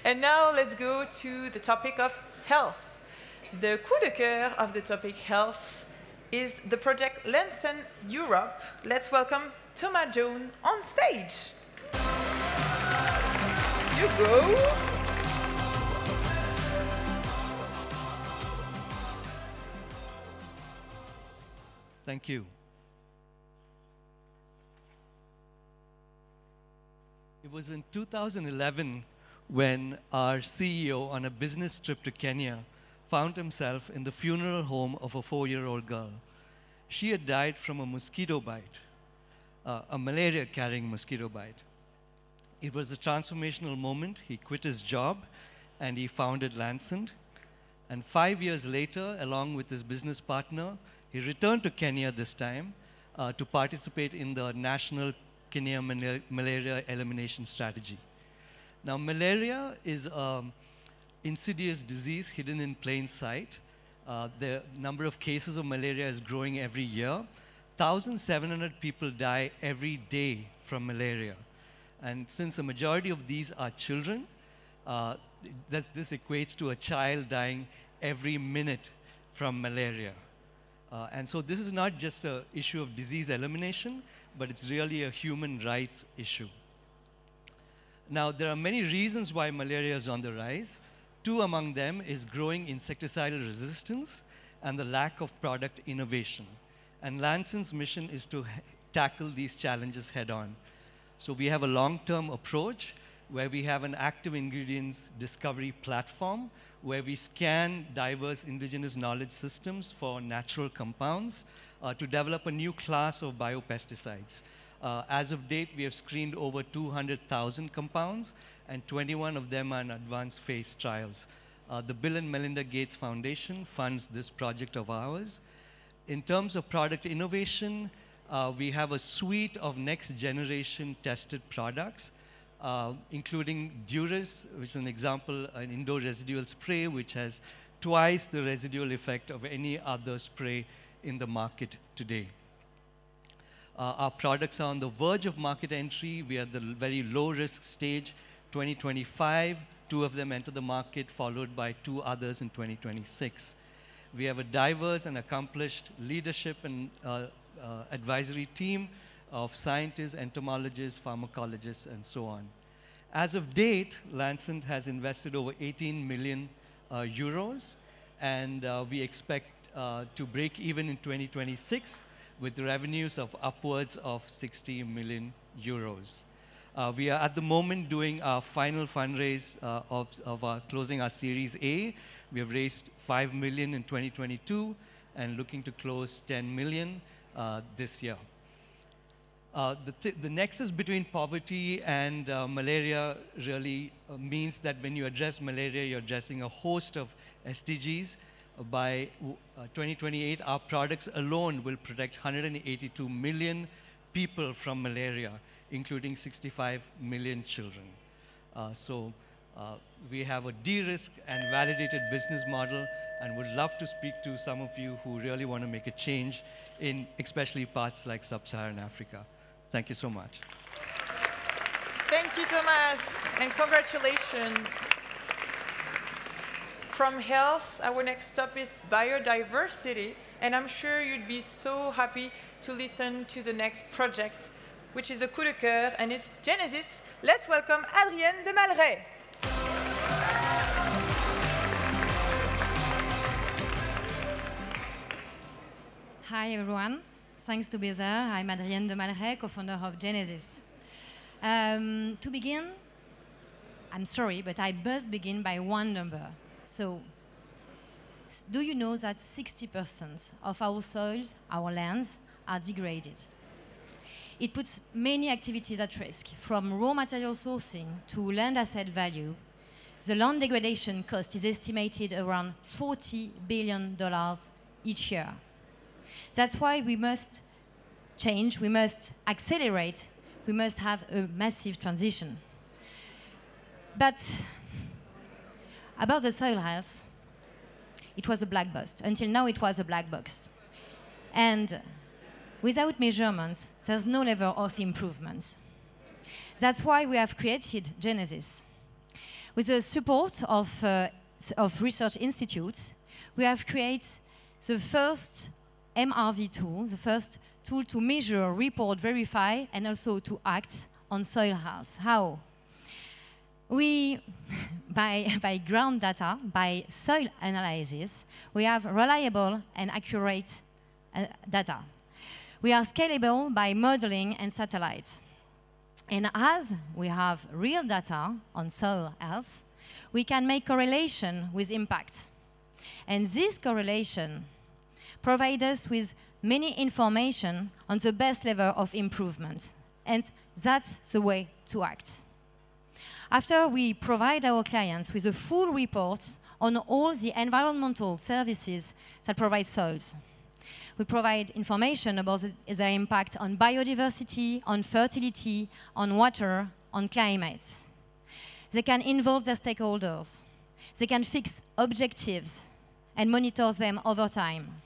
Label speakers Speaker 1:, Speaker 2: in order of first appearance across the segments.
Speaker 1: And now let's go to the topic of health. The coup de coeur of the topic health is the project Lancen Europe. Let's welcome Thomas Jones on stage. You go.
Speaker 2: Thank you. It was in 2011 when our CEO, on a business trip to Kenya, found himself in the funeral home of a 4-year-old girl. She had died from a mosquito bite, a malaria-carrying mosquito bite. It was a transformational moment. He quit his job and he founded Lancen. And 5 years later, along with his business partner, he returned to Kenya this time to participate in the national Kenya malaria elimination strategy. Now, malaria is an insidious disease hidden in plain sight. The number of cases of malaria is growing every year. 1,700 people die every day from malaria. And since the majority of these are children, this equates to a child dying every minute from malaria. And so this is not just an issue of disease elimination, but it's really a human rights issue. Now, there are many reasons why malaria is on the rise. 2 among them is growing insecticidal resistance and the lack of product innovation. And Lancen's mission is to tackle these challenges head-on. So we have a long-term approach where we have an active ingredients discovery platform where we scan diverse indigenous knowledge systems for natural compounds to develop a new class of biopesticides. As of date, we have screened over 200,000 compounds, and 21 of them are in advanced phase trials. The Bill and Melinda Gates Foundation funds this project of ours. In terms of product innovation, we have a suite of next-generation tested products, including Duris, which is an example, an indoor residual spray, which has twice the residual effect of any other spray in the market today. Our products are on the verge of market entry. We are at the very low-risk stage, 2025. 2 of them enter the market, followed by 2 others in 2026. We have a diverse and accomplished leadership and advisory team of scientists, entomologists, pharmacologists, and so on. As of date, Lancen has invested over 18 million euros, and we expect to break even in 2026 with revenues of upwards of 60 million euros. We are at the moment doing our final fundraise of closing our Series A. We have raised 5 million in 2022 and looking to close 10 million this year. The nexus between poverty and malaria really means that when you address malaria, you're addressing a host of SDGs. By 2028, our products alone will protect 182 million people from malaria, including 65 million children. We have a de-risked and validated business model, and would love to speak to some of you who really want to make a change in especially parts like sub-Saharan Africa. Thank you so much.
Speaker 1: Thank you, Thomas, and congratulations. From health, our next stop is biodiversity, and I'm sure you'd be so happy to listen to the next project, which is a coup de coeur, and it's Genesis. Let's welcome Adrienne de Malray.
Speaker 3: Hi, everyone. Thanks to be there. I'm Adrienne de Malray, co-founder of Genesis. To begin, I'm sorry, but I must begin by one number. So, do you know that 60% of our soils, our lands, are degraded? It puts many activities at risk, from raw material sourcing to land asset value. The land degradation cost is estimated around $40 billion each year. That's why we must change, we must accelerate, we must have a massive transition. But about the soil health, it was a black box. Until now, it was a black box. And without measurements, there's no level of improvement. That's why we have created Genesis. With the support of research institutes, we have created the first MRV tool, the first tool to measure, report, verify, and also to act on soil health. How? We, by ground data, by soil analysis, we have reliable and accurate data. We are scalable by modeling and satellite. And as we have real data on soil health, we can make correlation with impact. And this correlation provides us with many information on the best level of improvement. And that's the way to act. After we provide our clients with a full report on all the environmental services that provide soils, we provide information about their impact on biodiversity, on fertility, on water, on climate. They can involve their stakeholders. They can fix objectives and monitor them over time.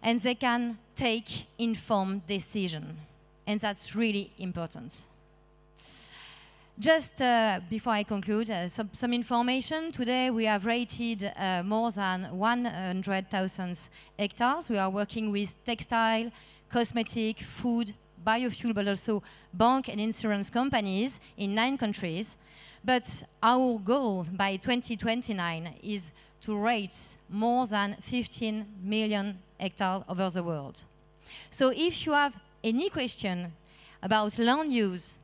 Speaker 3: And they can take informed decisions. And that's really important. Just before I conclude, some information. Today we have rated more than 100,000 hectares. We are working with textile, cosmetic, food, biofuel, but also bank and insurance companies in 9 countries. But our goal by 2029 is to rate more than 15 million hectares over the world. So if you have any question about land use,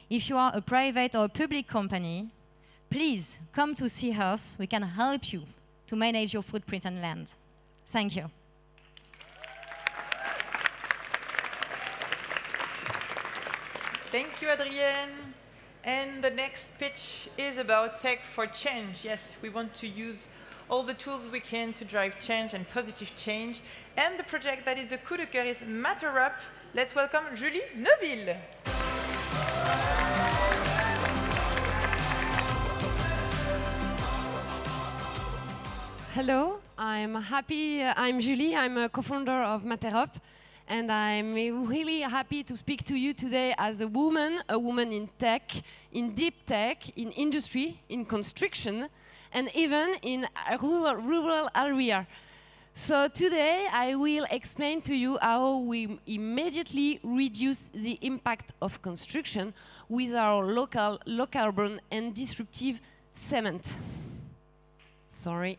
Speaker 3: if you are a private or a public company, please come to see us. We can help you to manage your footprint and land. Thank you.
Speaker 1: Thank you, Adrienne. And the next pitch is about tech for change. Yes, we want to use all the tools we can to drive change and positive change. And the project that is the coup de cœur is Matter Up. Let's welcome Julie Neuville.
Speaker 4: Hello, I'm Julie, I'm a co-founder of Matter Up, and I'm really happy to speak to you today as a woman in tech, in deep tech, in industry, in construction, and even in a rural area. So today I will explain to you how we immediately reduce the impact of construction with our local, low carbon and disruptive cement. Sorry.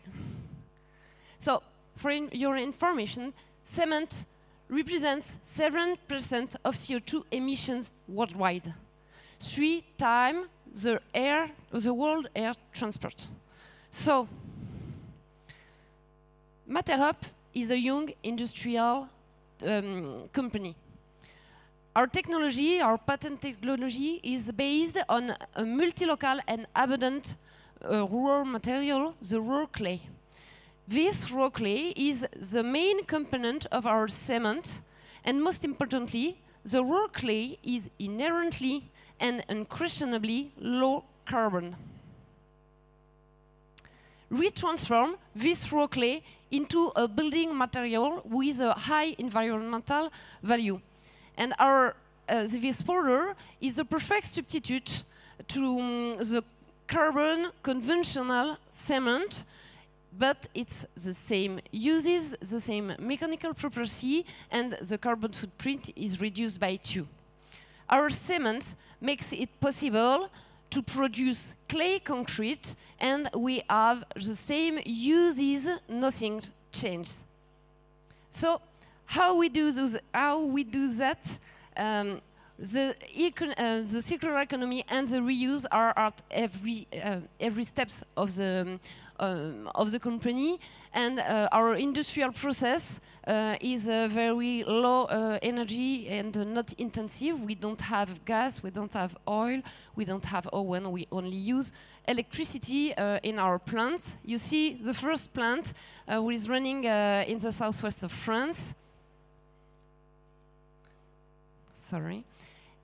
Speaker 4: So, for your information, cement represents 7% of CO2 emissions worldwide, 3 times the world air transport. So, Matter Up is a young industrial company. Our technology, our patent technology, is based on a multi-local and abundant raw material, the raw clay. This raw clay is the main component of our cement, and most importantly, the raw clay is inherently and unquestionably low carbon. We transform this raw clay into a building material with a high environmental value. And this powder is a perfect substitute to the carbon conventional cement, but it's the same uses, the same mechanical property, and the carbon footprint is reduced by 2. Our cement makes it possible to produce clay concrete, and we have the same uses, nothing changes. So how we do that? The circular economy and the reuse are at every steps of the company, and our industrial process is very low energy and not intensive. We don't have gas, we don't have oil, we don't have oven. We only use electricity in our plants. You see the first plant is running in the southwest of France. Sorry.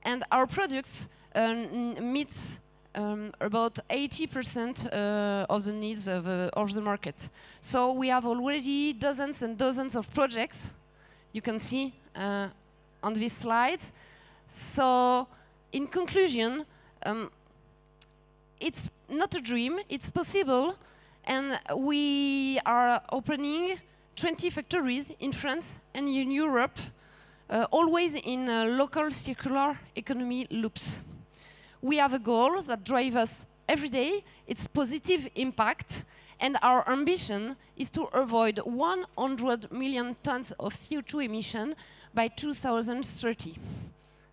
Speaker 4: And our products meets about 80% of the needs of the market. So we have already dozens and dozens of projects you can see on these slides. So in conclusion, it's not a dream, it's possible. And we are opening 20 factories in France and in Europe, always in local circular economy loops. We have a goal that drives us every day. It's positive impact. And our ambition is to avoid 100 million tons of CO2 emission by 2030.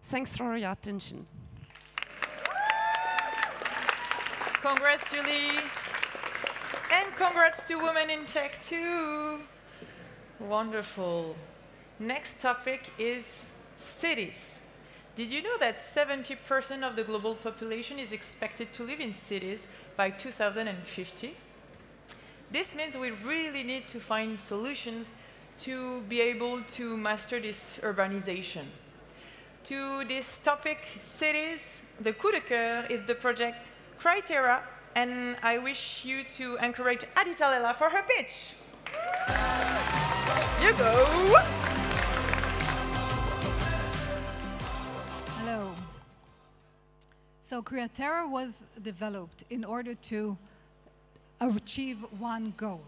Speaker 4: Thanks for your attention.
Speaker 1: Congrats, Julie. And congrats to Women in Tech, too. Wonderful. Next topic is cities. Did you know that 70% of the global population is expected to live in cities by 2050? This means we really need to find solutions to be able to master this urbanization. To this topic, cities, the coup de coeur is the project Criteria, and I wish you to encourage Adita Lela for her pitch. You go!
Speaker 5: Hello. So Criteria was developed in order to achieve one goal,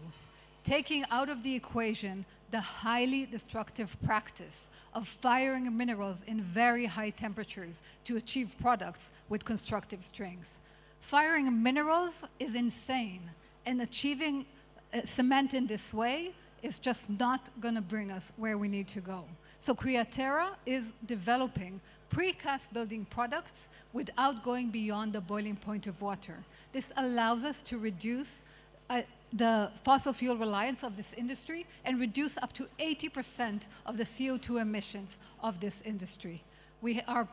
Speaker 5: taking out of the equation the highly destructive practice of firing minerals in very high temperatures to achieve products with constructive strength. Firing minerals is insane, and achieving cement in this way is just not going to bring us where we need to go. So Criteria is developing precast building products without going beyond the boiling point of water. This allows us to reduce the fossil fuel reliance of this industry and reduce up to 80% of the CO2 emissions of this industry. We are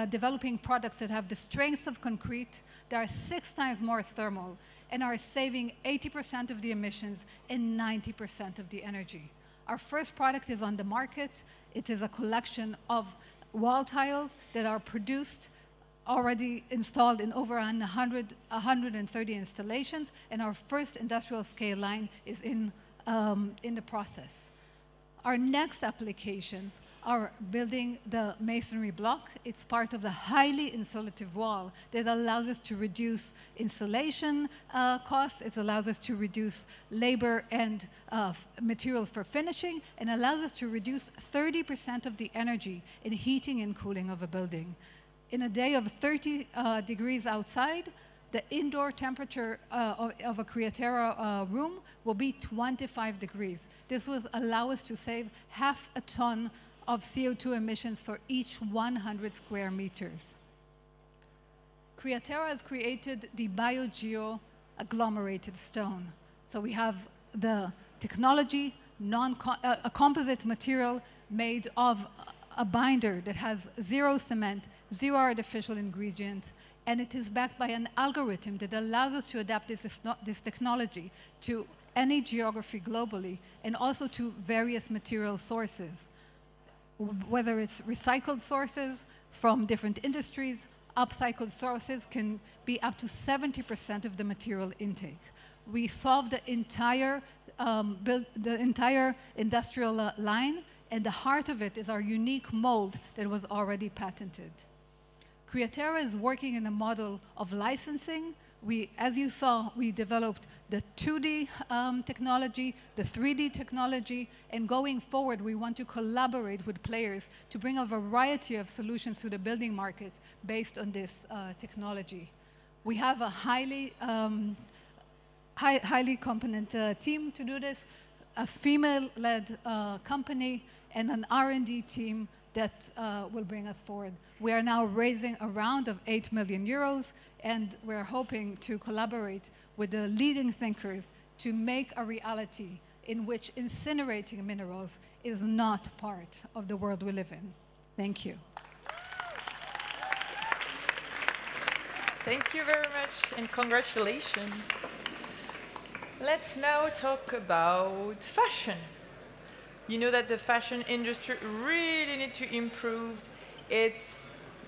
Speaker 5: developing products that have the strength of concrete, that are 6 times more thermal, and are saving 80% of the emissions and 90% of the energy. Our first product is on the market. It is a collection of wall tiles that are produced, already installed in over 130 installations, and our first industrial scale line is in the process. Our next applications are building the masonry block. It's part of the highly insulative wall that allows us to reduce insulation costs. It allows us to reduce labor and materials for finishing, and allows us to reduce 30% of the energy in heating and cooling of a building. In a day of 30 degrees outside, the indoor temperature of a Criteria room will be 25 degrees. This will allow us to save half a ton of CO2 emissions for each 100 square meters. Criteria has created the BioGeo agglomerated stone. So we have the technology, a composite material made of a binder that has 0 cement, 0 artificial ingredients, and it is backed by an algorithm that allows us to adapt this technology to any geography globally, and also to various material sources, whether it's recycled sources from different industries. Upcycled sources can be up to 70% of the material intake. We solved the entire industrial line, and the heart of it is our unique mold that was already patented. Criteria is working in a model of licensing. As you saw, we developed the 2D technology, the 3D technology, and going forward, we want to collaborate with players to bring a variety of solutions to the building market based on this technology. We have a highly competent team to do this, a female-led company, and an R&D team that will bring us forward. We are now raising a round of 8 million euros, and we're hoping to collaborate with the leading thinkers to make a reality in which incinerating minerals is not part of the world we live in. Thank you.
Speaker 1: Thank you very much, and congratulations. Let's now talk about fashion. You know that the fashion industry really needs to improve its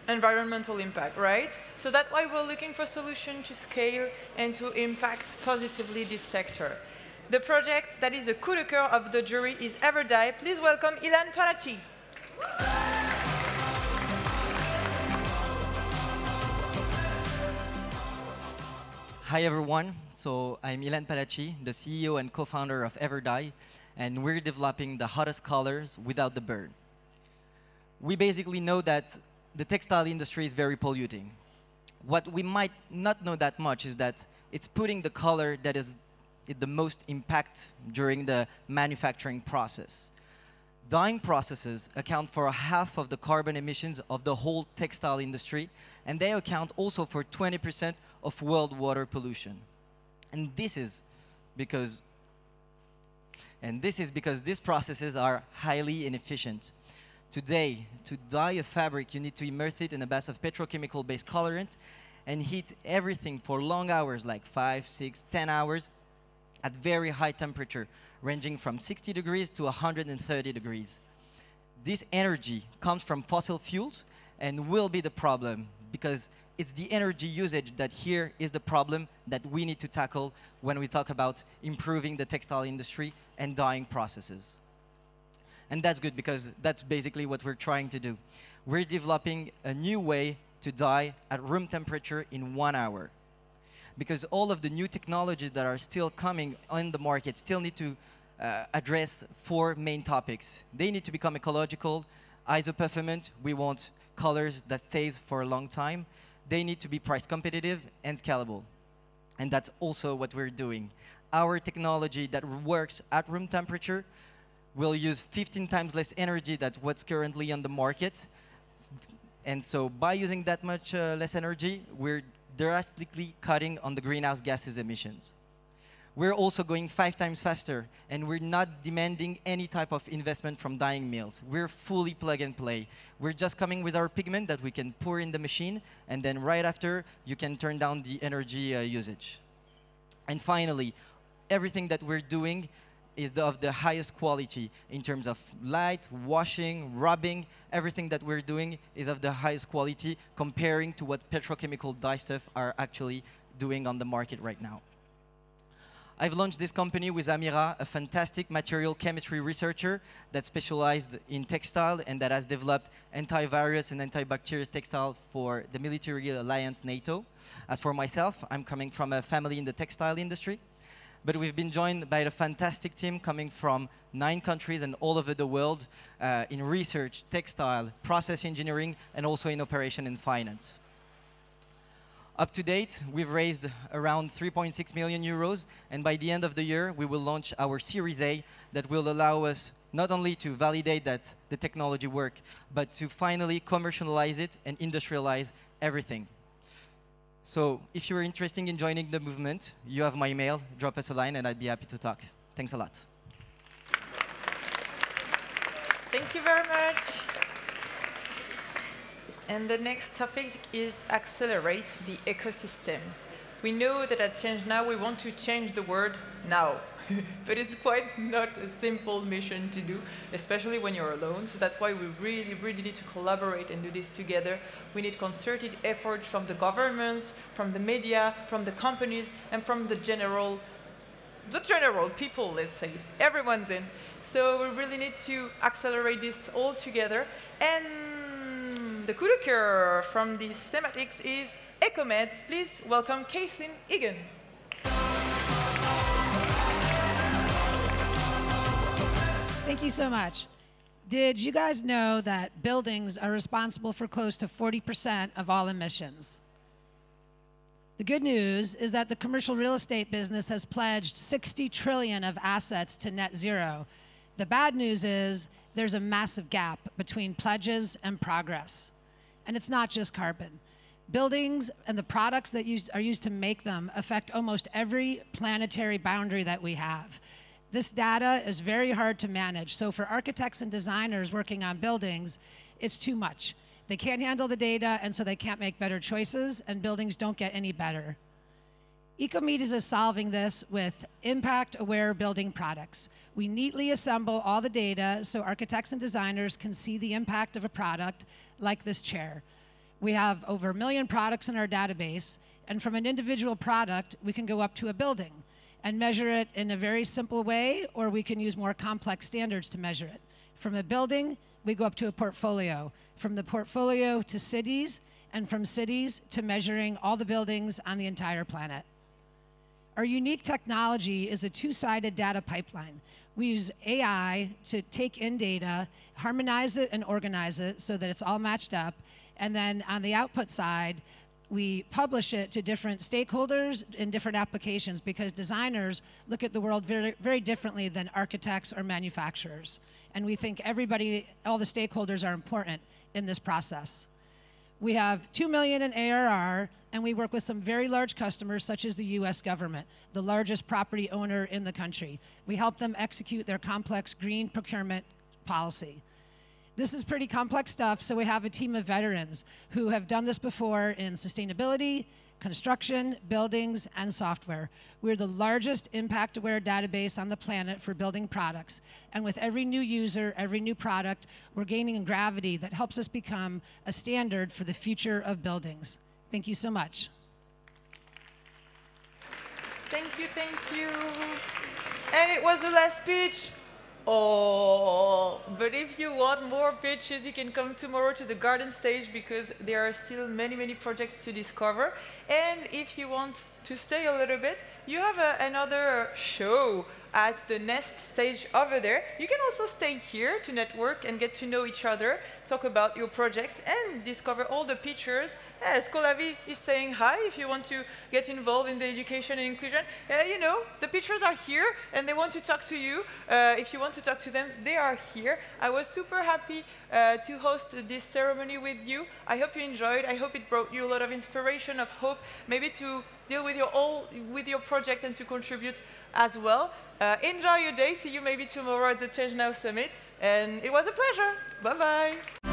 Speaker 1: environmental impact, right? So that's why we're looking for solutions to scale and to impact positively this sector. The project that is the coup de coeur of the jury is Everday. Please welcome Ilan Parachi.
Speaker 6: Hi everyone. So I'm Ilan Palacci, the CEO and co-founder of EverDye, and we're developing the hottest colors without the burn. We basically know that the textile industry is very polluting. What we might not know that much is that it's putting the color that is the most impact during the manufacturing process. Dyeing processes account for half of the carbon emissions of the whole textile industry, and they account also for 20% of world water pollution. And this is because these processes are highly inefficient. Today, to dye a fabric, you need to immerse it in a bath of petrochemical-based colorant and heat everything for long hours, like 5, 6, 10 hours, at very high temperature, ranging from 60 degrees to 130 degrees. This energy comes from fossil fuels and will be the problem, because it's the energy usage that here is the problem that we need to tackle when we talk about improving the textile industry and dyeing processes. And that's good, because that's basically what we're trying to do. We're developing a new way to dye at room temperature in 1 hour. Because all of the new technologies that are still coming on the market still need to address 4 main topics. They need to become ecological, isoperformant, we want colors that stays for a long time. They need to be price competitive and scalable. And that's also what we're doing. Our technology that works at room temperature will use 15 times less energy than what's currently on the market. And so by using that much less energy, we're drastically cutting on the greenhouse gases emissions. We're also going 5 times faster, and we're not demanding any type of investment from dyeing mills. We're fully plug and play. We're just coming with our pigment that we can pour in the machine, and then right after, you can turn down the energy usage. And finally, everything that we're doing is of the highest quality in terms of light, washing, rubbing. Everything that we're doing is of the highest quality comparing to what petrochemical dye stuff are actually doing on the market right now. I've launched this company with Amira, a fantastic material chemistry researcher that specialized in textile and that has developed antivirus and antibacterial textile for the military alliance NATO. As for myself, I'm coming from a family in the textile industry. But we've been joined by a fantastic team coming from 9 countries and all over the world in research, textile, process engineering, and also in operation and finance. Up to date, we've raised around 3.6 million euros, and by the end of the year, we will launch our Series A that will allow us not only to validate that the technology works, but to finally commercialize it and industrialize everything. So if you're interested in joining the movement, you have my email, drop us a line, and I'd be happy to talk. Thanks a lot.
Speaker 1: Thank you very much. And the next topic is accelerate the ecosystem. We know that at ChangeNOW we want to change the world now. But it's quite not a simple mission to do, especially when you're alone. So that's why we really need to collaborate and do this together. We need concerted efforts from the governments, from the media, from the companies, and from the general people, let's say. Everyone's in. So we really need to accelerate this all together. And the coup de coeur from the thematics is EcoMeds. Please welcome Caitlin Egan.
Speaker 7: Thank you so much. Did you guys know that buildings are responsible for close to 40% of all emissions? The good news is that the commercial real estate business has pledged 60 trillion of assets to net zero. The bad news is there's a massive gap between pledges and progress. And it's not just carbon. Buildings and the products that are used to make them affect almost every planetary boundary that we have. This data is very hard to manage. So for architects and designers working on buildings, it's too much. They can't handle the data, and so they can't make better choices, and buildings don't get any better. EcoMeds is solving this with impact-aware building products. We neatly assemble all the data so architects and designers can see the impact of a product like this chair. We have over 1 million products in our database, and from an individual product, we can go up to a building and measure it in a very simple way, or we can use more complex standards to measure it. From a building, we go up to a portfolio. From the portfolio to cities, and from cities to measuring all the buildings on the entire planet. Our unique technology is a two-sided data pipeline. We use AI to take in data, harmonize it, and organize it so that it's all matched up. And then on the output side, we publish it to different stakeholders in different applications because designers look at the world very, very differently than architects or manufacturers. And we think everybody, all the stakeholders are important in this process. We have 2 million in ARR, and we work with some very large customers, such as the US government, the largest property owner in the country. We help them execute their complex green procurement policy. This is pretty complex stuff, so we have a team of veterans who have done this before in sustainability, construction, buildings, and software. We're the largest impact-aware database on the planet for building products. And with every new user, every new product, we're gaining gravity that helps us become a standard for the future of buildings. Thank you so much.
Speaker 1: Thank you, thank you. And it was the last speech. Oh, but if you want more pitches, you can come tomorrow to the garden stage because there are still many, many projects to discover. And if you want to stay a little bit, you have another show at the Nest stage over there. You can also stay here to network and get to know each other, talk about your project, and discover all the pictures. Scolavi is saying hi if you want to get involved in the education and inclusion. You know, the pictures are here, and they want to talk to you. If you want to talk to them, they are here. I was super happy to host this ceremony with you. I hope you enjoyed. I hope it brought you a lot of inspiration, of hope, maybe to deal with your project and to contribute as well. Enjoy your day. See you maybe tomorrow at the ChangeNOW Summit. And it was a pleasure. Bye-bye.